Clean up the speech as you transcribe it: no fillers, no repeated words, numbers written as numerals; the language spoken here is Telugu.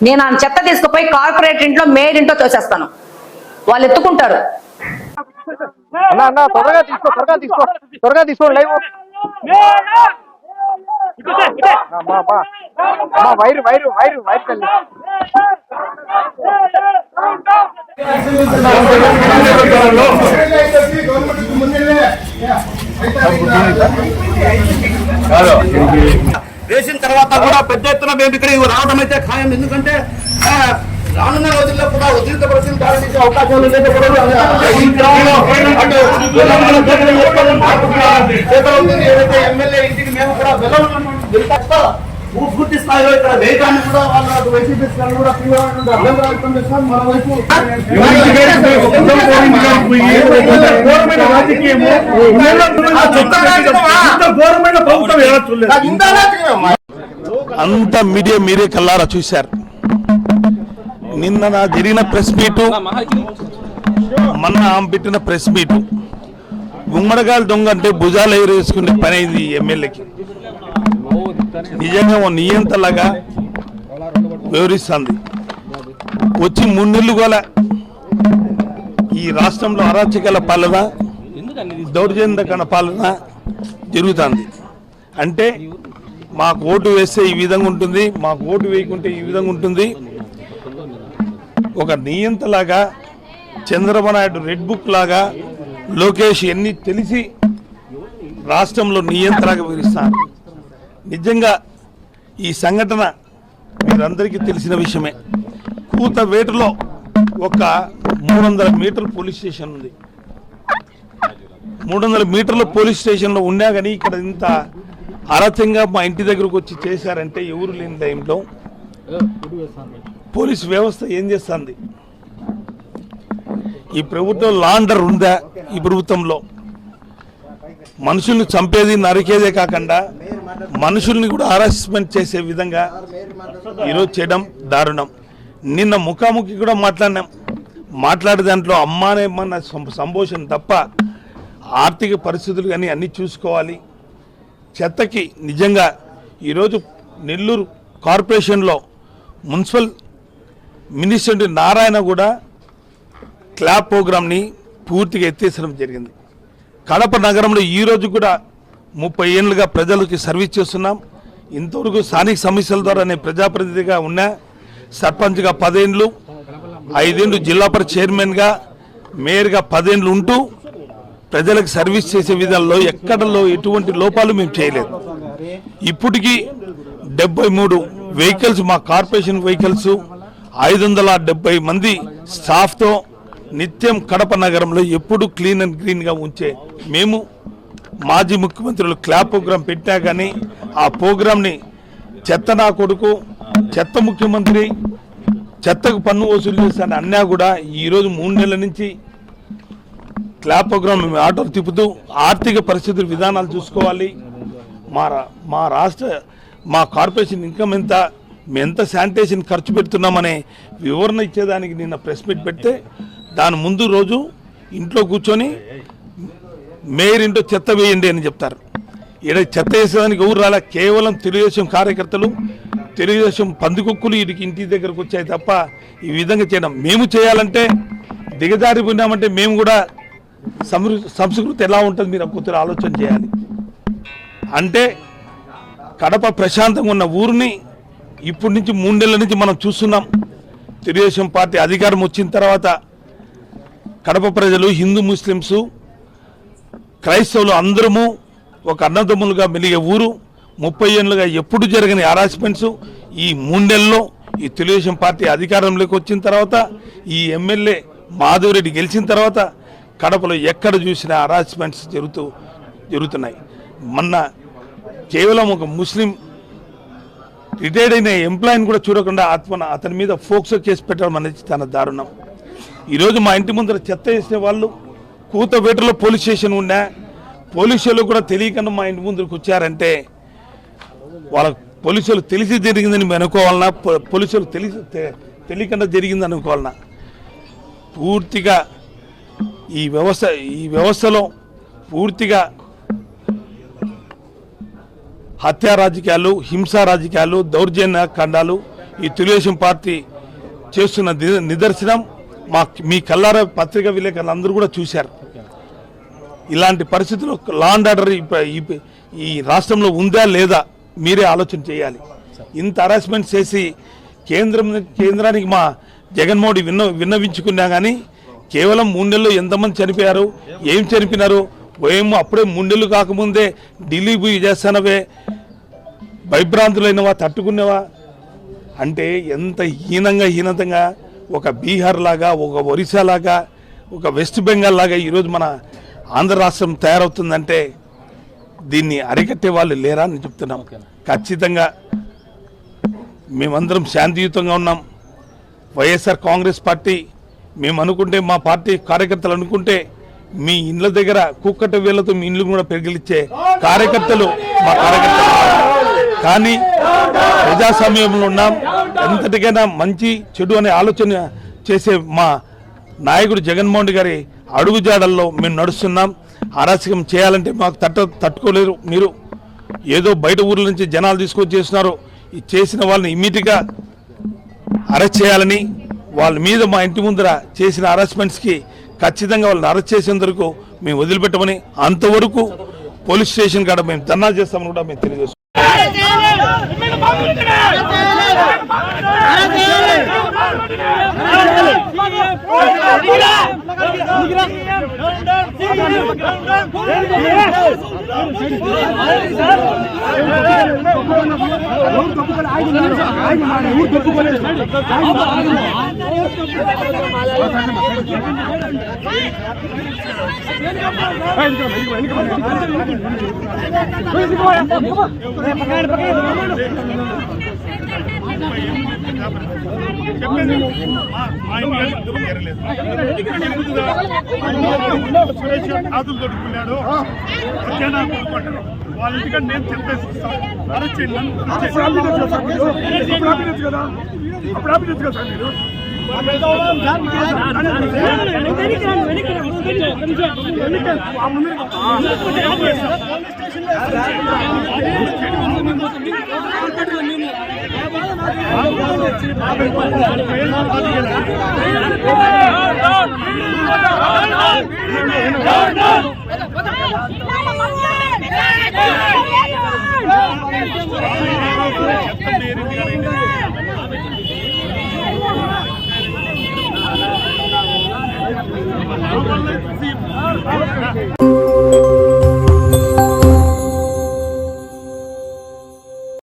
నేను ఆ చెత్త తీసుకుపోయి కార్పొరేట్ ఇంట్లో మేయర్ ఇంట్లో తోసేస్తాను, వాళ్ళు ఎత్తుకుంటారు. త్వరగా తీసుకో live wire wire wire wire తల్లి వేసిన తర్వాత కూడా పెద్ద ఎత్తున మేము ఇక్కడ రావడం అయితే ఖాయం. ఎందుకంటే రానున్న రోజుల్లో కూడా ఉద్రిక్తపరిచిన దాడి అవకాశాలు ఏదైతే ఎమ్మెల్యే ఇంటికి మేము కూడా వెళ్తా పూర్తి స్థాయిలో ఇక్కడ వేగాన్ని కూడా వాళ్ళు వైసీపీ కూడా అభ్యంతరాలు వ్యక్తం చేస్తాం. మన వైపు అంత మీడియా మీరే కల్లారా చూశారు. నిన్న జరిగిన ప్రెస్ మీటు, మొన్న ఆమె పెట్టిన ప్రెస్ మీటు, గుమ్మడికాయల దొంగ అంటే భుజాలు ఎగరేసుకునే పని అయింది ఎమ్మెల్యేకి. నిజంగా ఓ నియంతలాగా వివరిస్తుంది. వచ్చి 3 నెలలు కూడా ఈ రాష్ట్రంలో అరాచకాల పాలన, దౌర్జన్యకరణ పాలన జరుగుతుంది. అంటే మాకు ఓటు వేస్తే ఈ విధంగా ఉంటుంది, మాకు ఓటు వేయకుంటే ఈ విధంగా ఉంటుంది. ఒక నియంతలాగా చంద్రబాబు నాయుడు రెడ్ బుక్ లాగా లోకేష్ ఎన్ని తెలిసి రాష్ట్రంలో నియంత్రణగా వివరిస్తారు. నిజంగా ఈ సంఘటన మీరందరికీ తెలిసిన విషయమే. కూతవేటలో ఒక 300 మీటర్ల పోలీస్ స్టేషన్ ఉంది. 300 మీటర్ల పోలీస్ స్టేషన్లో ఉన్నా కానీ ఇక్కడ ఇంత అరచంగా మా ఇంటి దగ్గరకు వచ్చి చేశారంటే ఎవరు లేని టైంలో పోలీస్ వ్యవస్థ ఏం చేస్తుంది? ఈ ప్రభుత్వం లాండర్ ఉందా? ఈ ప్రభుత్వంలో మనుషుల్ని చంపేది నరికేదే కాకుండా మనుషుల్ని కూడా హరాస్మెంట్ చేసే విధంగా ఈరోజు చేయడం దారుణం. నిన్న ముఖాముఖి కూడా మాట్లాడే దాంట్లో అమ్మానేమన్న సంభోషణ తప్ప ఆర్థిక పరిస్థితులు కానీ అన్నీ చూసుకోవాలి. చెత్తకి నిజంగా ఈరోజు నెల్లూరు కార్పొరేషన్లో మున్సిపల్ మినిస్టర్ నారాయణ కూడా క్లాప్ ప్రోగ్రామ్ని పూర్తిగా ఎత్తేసడం జరిగింది. కడప నగరంలో ఈరోజు కూడా 30 ఏళ్ళుగా ప్రజలకి సర్వీస్ చేస్తున్నాం. ఇంతవరకు స్థానిక సమస్యల ద్వారా నేను ప్రజాప్రతినిధిగా ఉన్నా. సర్పంచ్గా 10 ఏళ్ళు, 5 ఏళ్ళు జిల్లా పరిషత్ చైర్మన్గా, మేయర్గా 10 ఏళ్ళు ఉంటూ ప్రజలకు సర్వీస్ చేసే విధానంలో ఎక్కడలో ఎటువంటి లోపాలు మేము చేయలేదు. ఇప్పటికీ 73 వెహికల్స్, మా కార్పొరేషన్ వెహికల్స్, 570 మంది స్టాఫ్తో నిత్యం కడప నగరంలో ఎప్పుడు క్లీన్ అండ్ గ్రీన్గా ఉంచే మేము మాజీ ముఖ్యమంత్రులు క్లాప్ ప్రోగ్రాం పెట్టా కానీ ఆ ప్రోగ్రాంని చెత్త నా కొడుకు, చెత్త ముఖ్యమంత్రి, చెత్తకు పన్ను వసూలు చేస్తాను అన్నా కూడా ఈరోజు 3 నెలల నుంచి క్లాప్ ప్రోగ్రాం మేము ఆటోలు తిప్పుతూ ఆర్థిక పరిస్థితుల విధానాలు చూసుకోవాలి. మా రాష్ట్ర మా కార్పొరేషన్ ఇన్కమ్ ఎంత, మేము ఎంత శానిటేషన్ ఖర్చు పెడుతున్నామనే వివరణ ఇచ్చేదానికి నిన్న ప్రెస్ మీట్ పెడితే దాని ముందు రోజు ఇంట్లో కూర్చొని మేయర్ ఇంట్లో చెత్త వేయండి అని చెప్తారు. ఇక్కడ చెత్త వేసేదానికి ఎవరు రాలే, కేవలం తెలుగుదేశం కార్యకర్తలు, తెలుగుదేశం పందికొక్కులు వీడికి ఇంటి దగ్గరకు వచ్చాయి తప్ప ఈ విధంగా చేయడం. మేము చేయాలంటే దిగజారిపోయినామంటే మేము కూడా సంస్కృతి ఎలా ఉంటుంది మీరు కొద్దిగా ఆలోచన చేయాలి. అంటే కడప ప్రశాంతంగా ఉన్న ఊరిని ఇప్పటి నుంచి 3 నెలల నుంచి మనం చూస్తున్నాం. తెలుగుదేశం పార్టీ అధికారం వచ్చిన తర్వాత కడప ప్రజలు, హిందూ ముస్లిమ్స్, క్రైస్తవులు అందరము ఒక అన్నదమ్ములుగా మెలిగే ఊరు. 30 ఏళ్ళుగా ఎప్పుడు జరగని హరాస్మెంట్స్ ఈ 3 నెలల్లో ఈ తెలుగుదేశం పార్టీ అధికారంలోకి వచ్చిన తర్వాత, ఈ ఎమ్మెల్యే మాధవరెడ్డి గెలిచిన తర్వాత కడపలో ఎక్కడ చూసినా హరాస్మెంట్స్ జరుగుతున్నాయి. మొన్న కేవలం ఒక ముస్లిం రిటైర్డ్ అయిన ఎంప్లాయీని కూడా చూడకుండా అతని మీద ఫోక్సో కేసు పెట్టడం అనేది చాలా దారుణం. ఈరోజు మా ఇంటి ముందర చెత్త వేసిన వాళ్ళు కూతవేటలో పోలీస్ స్టేషన్ ఉన్నా పోలీసులు కూడా తెలియకుండా మా ఇంటి ముందుకు వచ్చారంటే వాళ్ళ పోలీసులు తెలిసి జరిగిందని మేము అనుకోవాలన్నా, పోలీసులు తెలియకుండా జరిగిందని అనుకోవాలన్నా? పూర్తిగా ఈ వ్యవస్థలో పూర్తిగా హత్యా రాజకీయాలు, హింసా రాజకీయాలు, దౌర్జన్య కాండాలు ఈ తెలుగుదేశం పార్టీ చేస్తున్న నిదర్శనం మీ కల్లార పత్రికా విలేకరులు అందరూ కూడా చూశారు. ఇలాంటి పరిస్థితుల్లో లా అండ్ ఆర్డర్ ఈ రాష్ట్రంలో ఉందా లేదా మీరే ఆలోచన చేయాలి. ఇంత హరాస్మెంట్ చేసి కేంద్రానికి మా జగన్మోహన్ విన్నవించుకున్నా కానీ కేవలం 3 నెలల్లో ఎంతమంది చనిపోయారు, ఏం చనిపోయినారు, ఏమో అప్పుడే 3 నెలలు కాకముందే ఢిల్లీ పోయి చేస్తానవే, భయభ్రాంతులైనవా, తట్టుకునేవా అంటే ఎంత హీనంగా ఒక బీహార్ లాగా, ఒక ఒరిస్సా లాగా, ఒక వెస్ట్ బెంగాల్ లాగా ఈరోజు మన ఆంధ్ర రాష్ట్రం తయారవుతుందంటే దీన్ని అరికట్టే వాళ్ళు లేరా అని చెప్తున్నాం. ఖచ్చితంగా మేమందరం శాంతియుతంగా ఉన్నాం. వైఎస్ఆర్ కాంగ్రెస్ పార్టీ మేము అనుకుంటే, మా పార్టీ కార్యకర్తలు అనుకుంటే మీ ఇండ్ల దగ్గర కుక్కట వేళ్లతో మీ ఇండ్లు కూడా పెరిగిలిచ్చే కార్యకర్తలు మా కార్యకర్తలు. కానీ ప్రజాస్వామ్యంలో ఉన్నాం. ఎంతటికైనా మంచి చెడు అనే ఆలోచన చేసే మా నాయకుడు జగన్మోహన్ గారి అడుగుజాడల్లో మేము నడుస్తున్నాం. అరాచకం చేయాలంటే మాకు తట్టుకోలేరు. మీరు ఏదో బయట ఊర్ల నుంచి జనాలు తీసుకొచ్చి చేస్తున్నారు. ఈ చేసిన వాళ్ళని ఇమ్మీడియట్గా అరెస్ట్ చేయాలని, వాళ్ళ మీద మా ఇంటి ముందర చేసిన హరాస్మెంట్స్కి ఖచ్చితంగా వాళ్ళని అరెస్ట్ చేసేంత వరకు మేము వదిలిపెట్టమని, అంతవరకు పోలీస్ స్టేషన్ కాడ మేము ధర్నా చేస్తామని కూడా మేము తెలియజేస్తాం. ఆదులు దొరుకుతున్నాడు వాళ్ళ ఇంటికి నేను చెప్పేసి అరెస్ట్ చేయండి కదా. అప్పుడు ఆపినచ్చు కదా సార్ మీరు. No!